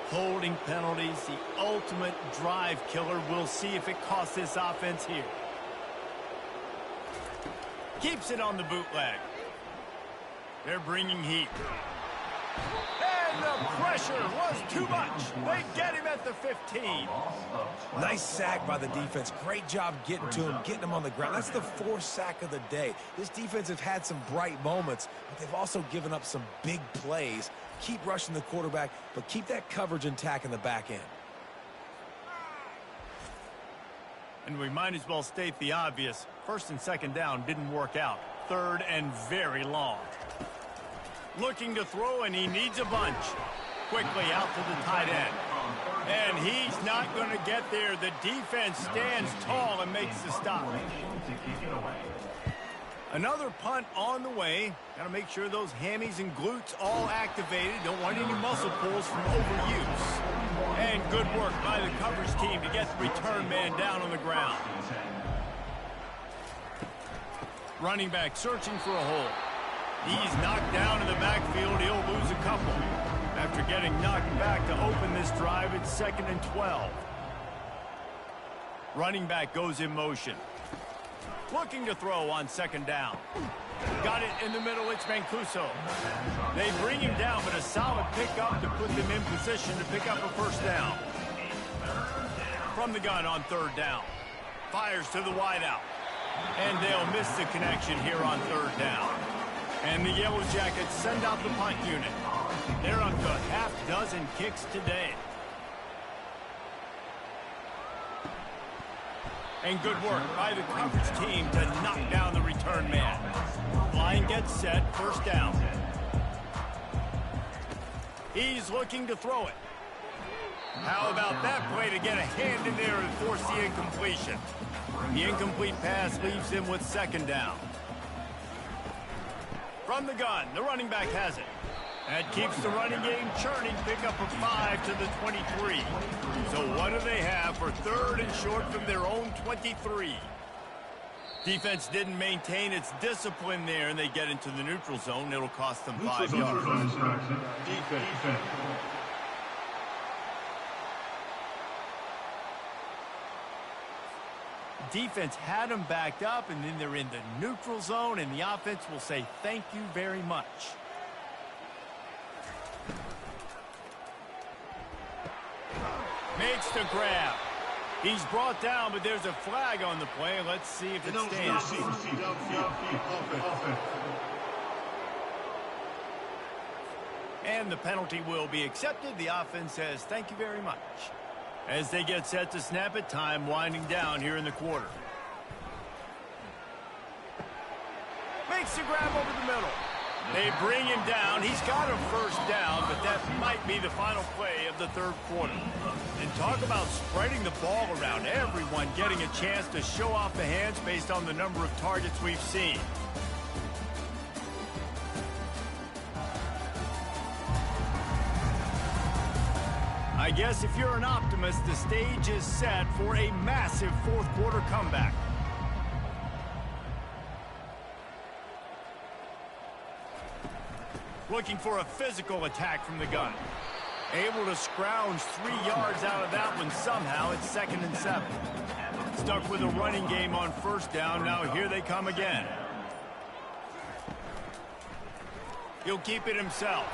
A: Holding penalties, the ultimate drive killer. We'll see if it costs this offense here. Keeps it on the bootleg. They're bringing heat. And the pressure was too much. They get him at the 15.
C: Nice sack by the defense. Great job getting to him, getting him on the ground. That's the 4th sack of the day. This defense has had some bright moments, but they've also given up some big plays. Keep rushing the quarterback, but keep that coverage intact in the back end.
A: And we might as well state the obvious. First and second down didn't work out. Third and very long. Looking to throw, and he needs a bunch. Quickly out to the tight end. And he's not going to get there. The defense stands tall and makes the stop. Another punt on the way. Got to make sure those hammies and glutes all activated. Don't want any muscle pulls from overuse. And good work by the coverage team to get the return man down on the ground. Running back searching for a hole. He's knocked down in the backfield. He'll lose a couple. After getting knocked back to open this drive, it's 2nd and 12. Running back goes in motion. Looking to throw on 2nd down. Got it in the middle, it's Mancuso. They bring him down, but a solid pickup to put them in position to pick up a 1st down. From the gun on 3rd down. Fires to the wideout. And they'll miss the connection here on 3rd down. And the Yellow Jackets send out the punt unit. They're up to half dozen kicks today. And good work by the coverage team to knock down the return man. Line gets set, 1st down. He's looking to throw it. How about that play to get a hand in there and force the incompletion? The incomplete pass leaves him with 2nd down. From the gun, the running back has it. That keeps the running game churning. Pick up a 5 to the 23. So what do they have for 3rd and short from their own 23? Defense didn't maintain its discipline there, and they get into the neutral zone. It'll cost them 5 yards.
E: Defense.
A: Defense had them backed up, and then they're in the neutral zone, and the offense will say thank you very much. Makes the grab. He's brought down, but there's a flag on the play. Let's see if it stands. And the penalty will be accepted. The offense says thank you very much. As they get set to snap it, time winding down here in the quarter. Makes the grab over the middle. They bring him down. He's got a 1st down, but that might be the final play of the 3rd quarter. And talk about spreading the ball around. Everyone getting a chance to show off the hands based on the number of targets we've seen. I guess if you're an optimist, the stage is set for a massive 4th quarter comeback. Looking for a physical attack from the gun. Able to scrounge 3 yards out of that one somehow. It's 2nd and 7. Stuck with a running game on 1st down. Now here they come again. He'll keep it himself.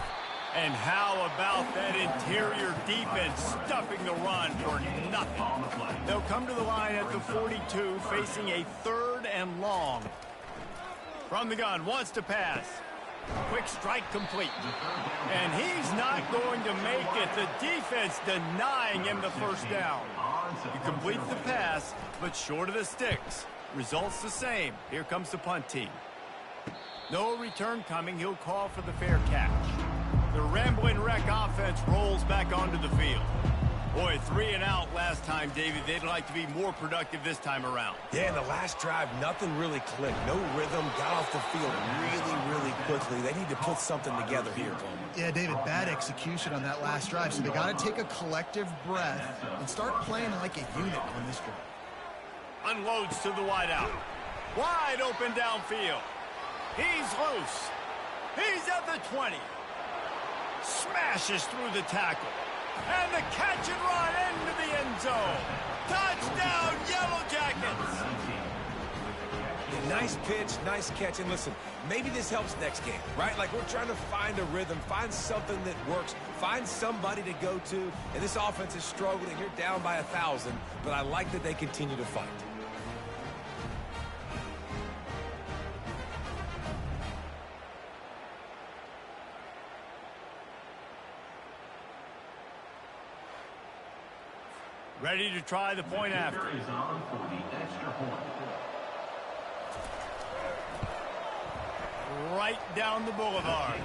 A: And how about that interior defense stuffing the run for nothing? They'll come to the line at the 42, facing a 3rd and long. From the gun, wants to pass. Quick strike complete. And he's not going to make it. The defense denying him the 1st down. He completes the pass, but short of the sticks. Results the same. Here comes the punt team. No return coming. He'll call for the fair catch. The Ramblin' Wreck offense rolls back onto the field. Boy, 3 and out last time, David. They'd like to be more productive this time around.
C: Yeah, in the last drive, nothing really clicked. No rhythm, got off the field really quickly. They need to put something together here, Coleman.
B: Yeah, David, bad execution on that last drive. So they got to take a collective breath and start playing like a unit on this drive.
A: Unloads to the wideout. Wide open downfield. He's loose. He's at the 20. Smashes through the tackle. And the catch and run into the end zone. Touchdown, Yellow Jackets.
C: Yeah, nice pitch, nice catch. And listen, maybe this helps next game, right? Like we're trying to find a rhythm, find something that works, find somebody to go to. And this offense is struggling. You're down by 1,000, but I like that they continue to fight.
A: Ready to try the point after.
E: Is on for the extra point.
A: Right down the boulevard.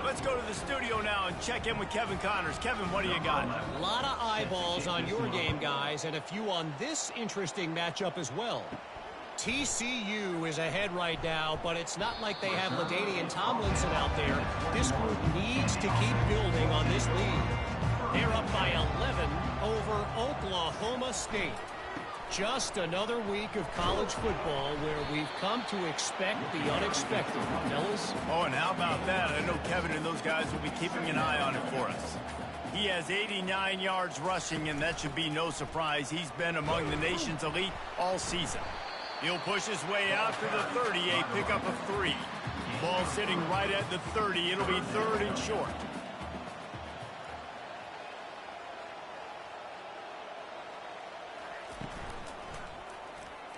A: Let's go to the studio now and check in with Kevin Connors. Kevin, what do you got?
D: A lot of eyeballs on your game, guys, and a few on this interesting matchup as well. TCU is ahead right now, but it's not like they have LaDainian Tomlinson out there. This group needs to keep building on this lead. They're up by 11 over Oklahoma State. Just another week of college football where we've come to expect the unexpected, fellas.
A: Oh, and how about that? I know Kevin and those guys will be keeping an eye on it for us. He has 89 yards rushing, and that should be no surprise. He's been among the nation's elite all season. He'll push his way out to the 30, a pickup of 3. Ball sitting right at the 30. It'll be 3rd and short.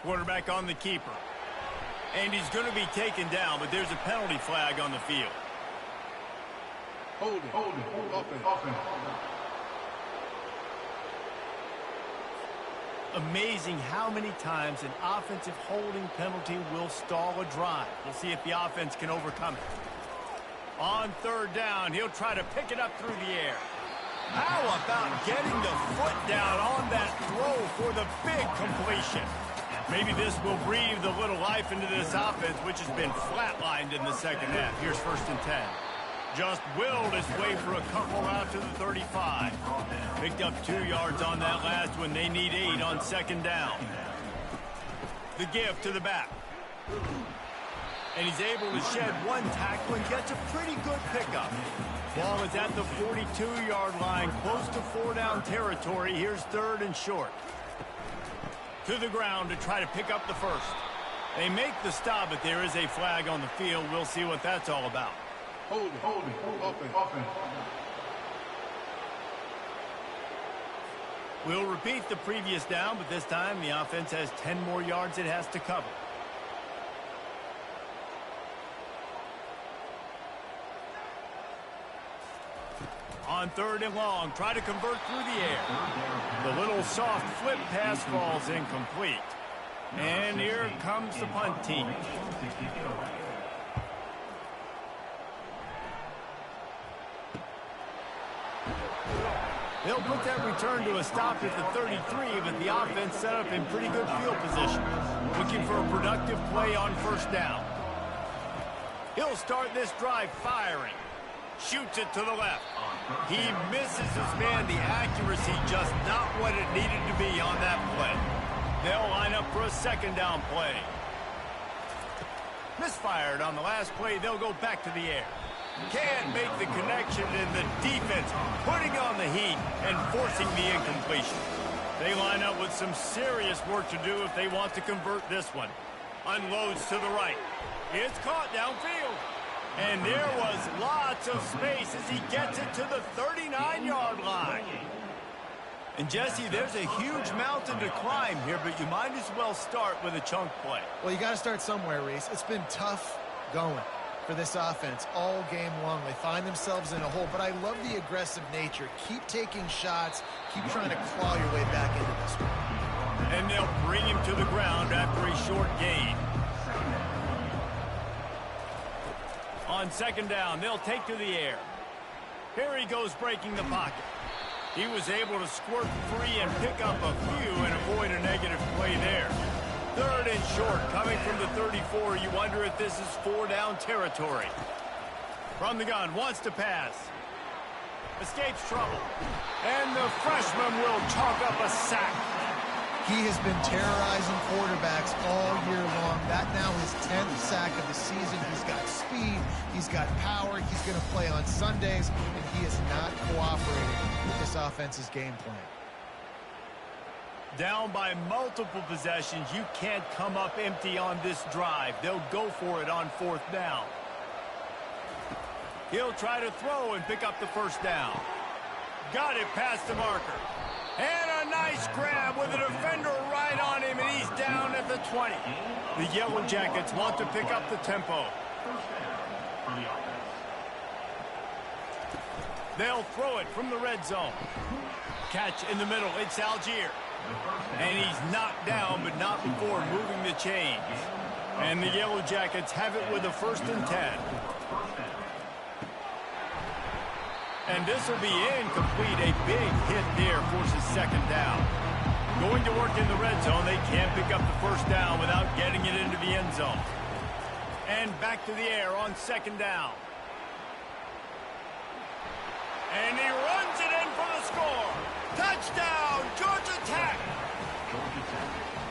A: Quarterback on the keeper. And he's going to be taken down, but there's a penalty flag on the field.
E: Hold it. Offense.
A: Amazing how many times an offensive holding penalty will stall a drive. We'll see if the offense can overcome it. On 3rd down, he'll try to pick it up through the air. How about getting the foot down on that throw for the big completion? Maybe this will breathe a little life into this offense, which has been flatlined in the second half. Here's 1st and 10. Just willed his way for a couple out to the 35. Picked up 2 yards on that last one. They need 8 on 2nd down. The give to the back. And he's able to shed 1 tackle and gets a pretty good pickup. Ball is at the 42-yard line, close to 4-down territory. Here's 3rd and short. To the ground to try to pick up the 1st. They make the stop, but there is a flag on the field. We'll see what that's all about.
E: Hold it. Offense.
A: We'll repeat the previous down, but this time the offense has 10 more yards it has to cover. On 3rd and long, try to convert through the air. The little soft flip pass falls incomplete. And here comes the punt team. They'll put that return to a stop at the 33, but the offense set up in pretty good field position. Looking for a productive play on 1st down. He'll start this drive firing. Shoots it to the left. He misses his man. The accuracy just not what it needed to be on that play. They'll line up for a 2nd down play. Misfired on the last play. They'll go back to the air. Can't make the connection, and the defense putting on the heat and forcing the incompletion. They line up with some serious work to do if they want to convert this one. Unloads to the right. It's caught downfield. And there was lots of space as he gets it to the 39-yard line. And, Jesse, there's a huge mountain to climb here, but you might as well start with a chunk play.
B: Well, you got to start somewhere, Reese. It's been tough going for this offense all game long. They find themselves in a hole, but I love the aggressive nature. Keep taking shots. Keep trying to claw your way back into this one.
A: And they'll bring him to the ground after a short gain. On 2nd down, they'll take to the air. Here he goes breaking the pocket. He was able to squirt free and pick up a few and avoid a negative play there. 3rd and short, coming from the 34. You wonder if this is 4-down territory. From the gun, wants to pass. Escapes trouble. And the freshman will chalk up a sack.
B: He has been terrorizing quarterbacks all year long. That now his 10th sack of the season. He's got speed. He's got power. He's going to play on Sundays, and he is not cooperating with this offense's game plan.
A: Down by multiple possessions, you can't come up empty on this drive. They'll go for it on 4th down. He'll try to throw and pick up the 1st down. Got it past the marker. And a nice grab with a defender right on him, and he's down at the 20. The Yellow Jackets want to pick up the tempo. They'll throw it from the red zone. Catch in the middle. It's Algier. And he's knocked down, but not before moving the chains. And the Yellow Jackets have it with a 1st and 10. And this will be incomplete. A big hit there forces 2nd down. Going to work in the red zone. They can't pick up the 1st down without getting it into the end zone. And back to the air on 2nd down. And he runs it in for the score. Touchdown, Georgia Tech.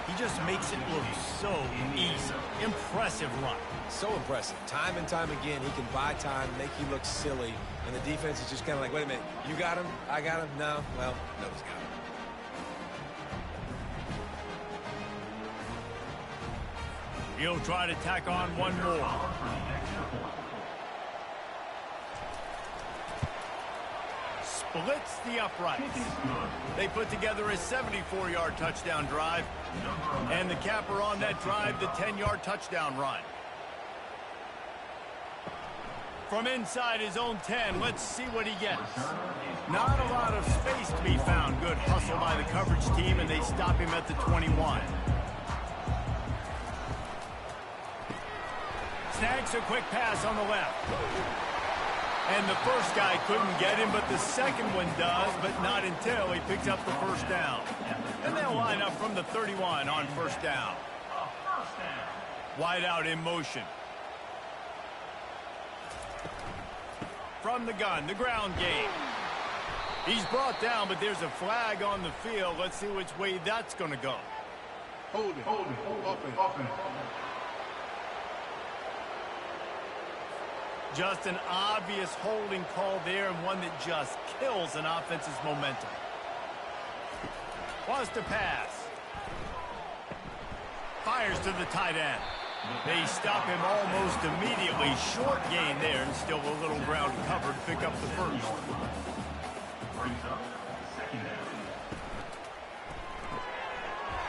A: He just makes it look so easy. Impressive run.
C: So impressive. Time and time again, he can buy time, make you look silly, and the defense is just kind of like, wait a minute, you got him? I got him? No? Well, nobody's got him.
A: He'll try to tack on one more. Splits the uprights. They put together a 74-yard touchdown drive. And the capper on that drive, the 10-yard touchdown run. From inside his own 10, let's see what he gets. Not a lot of space to be found. Good hustle by the coverage team, and they stop him at the 21. Snags a quick pass on the left. And the first guy couldn't get him, but the second one does, but not until he picks up the 1st down. And they'll line up from the 31 on 1st down. Wide out in motion. From the gun, the ground game. He's brought down, but there's a flag on the field. Let's see which way that's going to go.
E: Hold it. Offense.
A: Just an obvious holding call there, and one that just kills an offense's momentum. Wants to pass. Fires to the tight end. They stop him almost immediately. Short gain there, and still a little ground covered to pick up the 1st.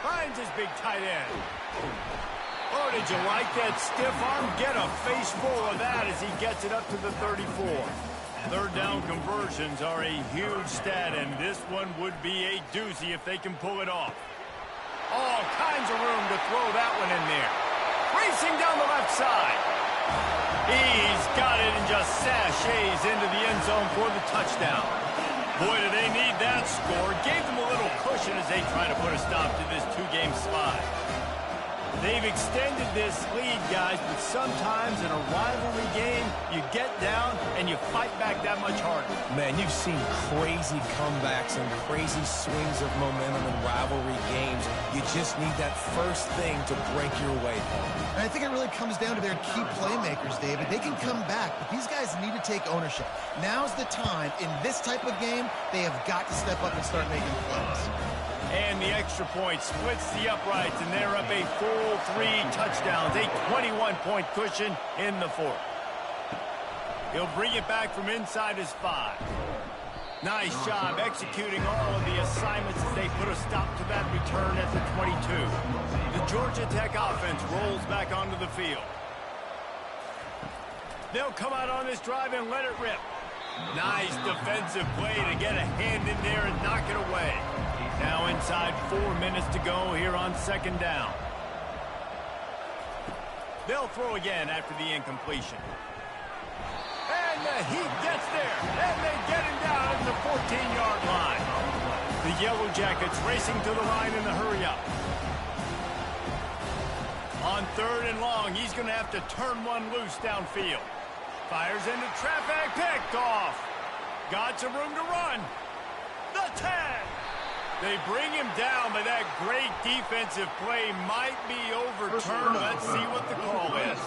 A: Finds his big tight end. Oh, did you like that stiff arm? Get a face full of that as he gets it up to the 34. 3rd down conversions are a huge stat, and this one would be a doozy if they can pull it off. All kinds of room to throw that one in there. Racing down the left side. He's got it and just sashays into the end zone for the touchdown. Boy, do they need that score. Gave them a little cushion as they try to put a stop to this 2-game slide. They've extended this lead, guys, but sometimes in a rivalry game, you get down and you fight back that much harder.
C: Man, you've seen crazy comebacks and crazy swings of momentum in rivalry games. You just need that first thing to break your way home.
B: And I think it really comes down to their key playmakers, David. They can come back, but these guys need to take ownership. Now's the time. In this type of game, they have got to step up and start making plays.
A: And the extra point splits the uprights, and they're up a full 3 touchdowns, a 21-point cushion in the 4th. He'll bring it back from inside his 5. Nice job executing all of the assignments as they put a stop to that return at the 22. The Georgia Tech offense rolls back onto the field. They'll come out on this drive and let it rip. Nice defensive play to get a hand in there and knock it away. Now inside 4 minutes to go here on 2nd down. They'll throw again after the incompletion. And he gets there, and they get him down at the 14-yard line. The Yellow Jackets racing to the line in the hurry-up. On 3rd and long, he's going to have to turn one loose downfield. Fires into traffic, picked off. Got some room to run. The 10. They bring him down, but that great defensive play might be overturned. Let's see what the call is.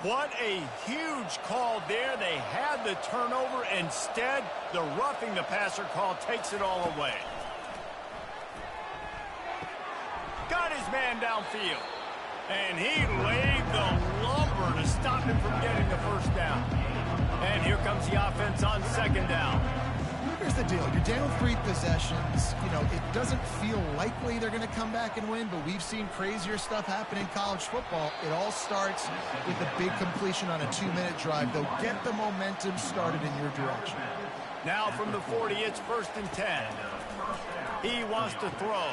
A: What a huge call there. They had the turnover. Instead, the roughing the passer call takes it all away. Got his man downfield. And he laid the lumber to stop him from getting the 1st down. And here comes the offense on 2nd down.
B: Here's the deal. You're down 3 possessions. You know, it doesn't feel likely they're going to come back and win, but we've seen crazier stuff happen in college football. It all starts with a big completion on a 2-minute drive. They'll get the momentum started in your direction.
A: Now from the 40, it's 1st and 10. He wants to throw.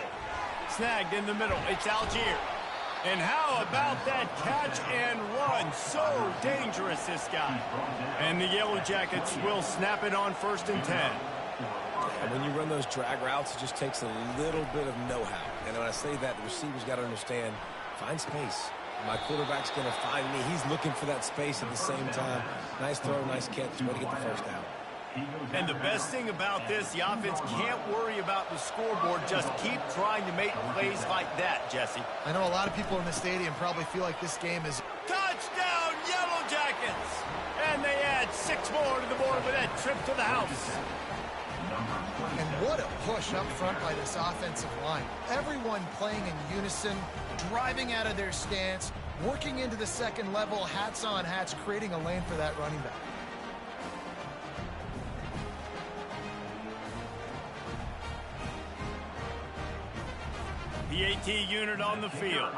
A: Snagged in the middle. It's Algier. And how about that catch and run? So dangerous, this guy. And the Yellow Jackets will snap it on 1st and 10.
C: And when you run those drag routes, it just takes a little bit of know-how. And when I say that, the receiver's got to understand, find space. My quarterback's going to find me. He's looking for that space at the same time. Nice throw, nice catch. Way to get the first down.
A: And the best thing about this, the offense can't worry about the scoreboard. Just keep trying to make plays like that, Jesse.
B: I know a lot of people in the stadium probably feel like this game is...
A: Touchdown, Yellow Jackets! And they add 6 more to the board with that trip to the house.
B: And what a push up front by this offensive line. Everyone playing in unison, driving out of their stance, working into the second level, hats on hats, creating a lane for that running back.
A: The AT unit on the field.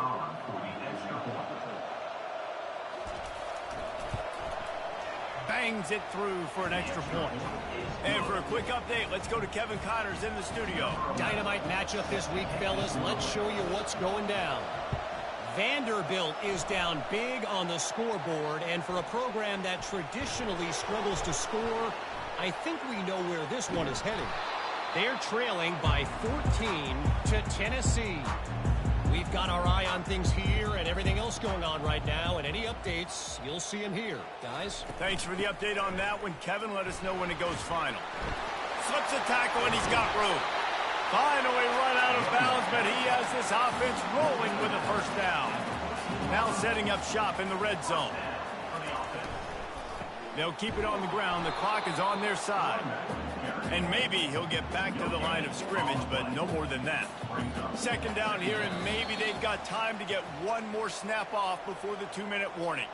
A: Bangs it through for an extra point. And for a quick update, let's go to Kevin Connors in the studio.
D: Dynamite matchup this week, fellas. Let's show you what's going down. Vanderbilt is down big on the scoreboard, and for a program that traditionally struggles to score, I think we know where this one is headed. They're trailing by 14 to Tennessee. We've got our eye on things here and everything else going on right now, and any updates, you'll see them here. Guys?
A: Thanks for the update on that one, Kevin. Let us know when it goes final. Slips a tackle, and he's got room. Finally run out of bounds, but he has this offense rolling with a first down. Now setting up shop in the red zone. They'll keep it on the ground. The clock is on their side. And maybe he'll get back to the line of scrimmage, but no more than that. 2nd down here, and maybe they've got time to get one more snap off before the 2-minute warning.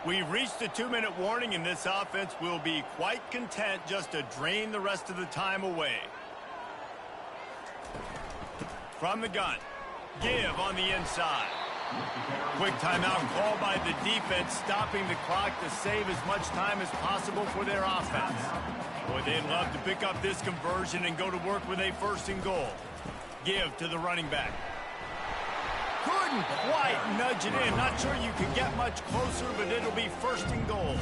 A: We've reached the 2-minute warning, and this offense will be quite content just to drain the rest of the time away. From the gun, give on the inside. Quick timeout called by the defense, stopping the clock to save as much time as possible for their offense. Boy, they'd love to pick up this conversion and go to work with a 1st and goal. Give to the running back. Couldn't quite nudge it in. Not sure you could get much closer, but it'll be 1st and goal.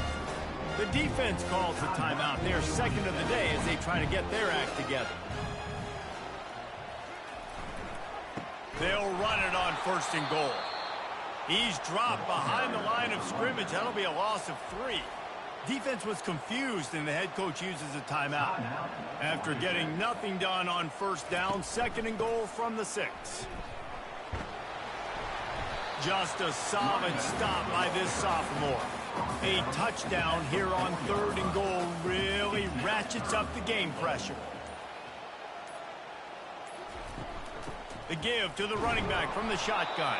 A: The defense calls the timeout. They're 2nd of the day as they try to get their act together. They'll run it on 1st and goal. He's dropped behind the line of scrimmage. That'll be a loss of 3. Defense was confused, and the head coach uses a timeout. After getting nothing done on 1st down, 2nd and goal from the 6. Just a solid stop by this sophomore. A touchdown here on 3rd and goal really ratchets up the game pressure. The give to the running back from the shotgun.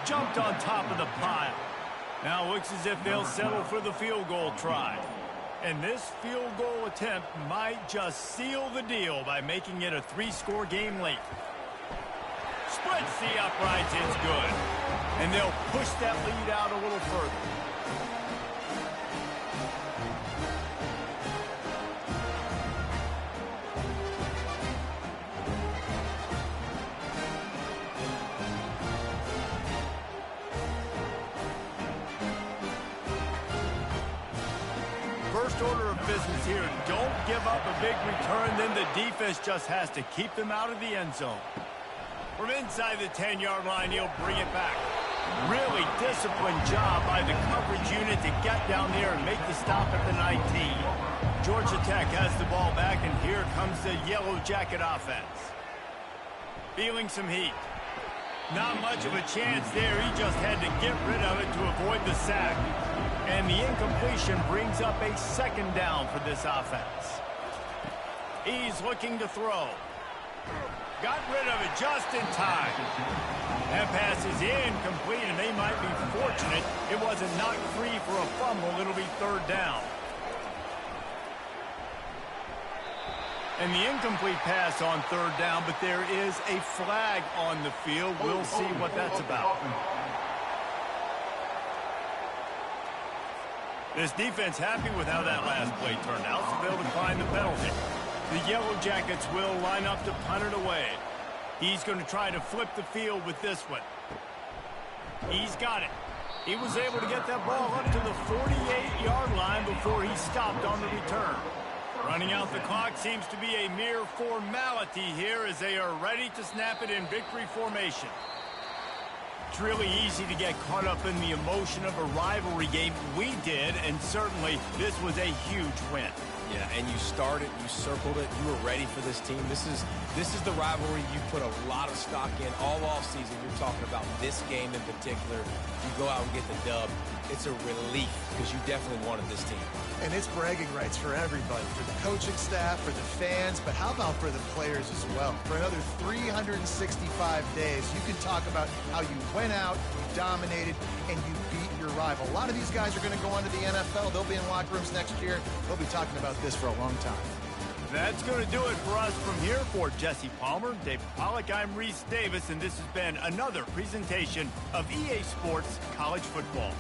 A: Jumped on top of the pile. Now looks as if they'll settle for the field goal try. And this field goal attempt might just seal the deal by making it a 3-score game late. Splits the uprights, it's good. And they'll push that lead out a little further. First order of business here, don't give up a big return, then the defense just has to keep them out of the end zone. From inside the 10-yard line, he'll bring it back. Really disciplined job by the coverage unit to get down there and make the stop at the 19. Georgia Tech has the ball back, and here comes the Yellow Jacket offense. Feeling some heat. Not much of a chance there. He just had to get rid of it to avoid the sack. And the incompletion brings up a 2nd down for this offense. He's looking to throw. Got rid of it just in time. That pass is incomplete, and they might be fortunate it wasn't knocked free for a fumble. It'll be 3rd down. And the incomplete pass on third down, but there is a flag on the field. We'll see what that's about. This defense happy with how that last play turned out, so they'll decline the penalty. The Yellow Jackets will line up to punt it away. He's going to try to flip the field with this one. He's got it. He was able to get that ball up to the 48-yard line before he stopped on the return. Running out the clock seems to be a mere formality here as they are ready to snap it in victory formation. It's really easy to get caught up in the emotion of a rivalry game. We did, and certainly this was a huge win.
C: Yeah, and you started, you circled it, you were ready for this team. This is the rivalry you put a lot of stock in all offseason. You're talking about this game in particular. You go out and get the dub. It's a relief because you definitely wanted this team.
B: And it's bragging rights for everybody, for the coaching staff, for the fans, but how about for the players as well? For another 365 days, you can talk about how you went out, you dominated, and you beat your rival. A lot of these guys are going to go on to the NFL. They'll be in locker rooms next year. They'll be talking about this for a long time.
A: That's going to do it for us from here. For Jesse Palmer, David Pollack, I'm Reese Davis, and this has been another presentation of EA Sports College Football.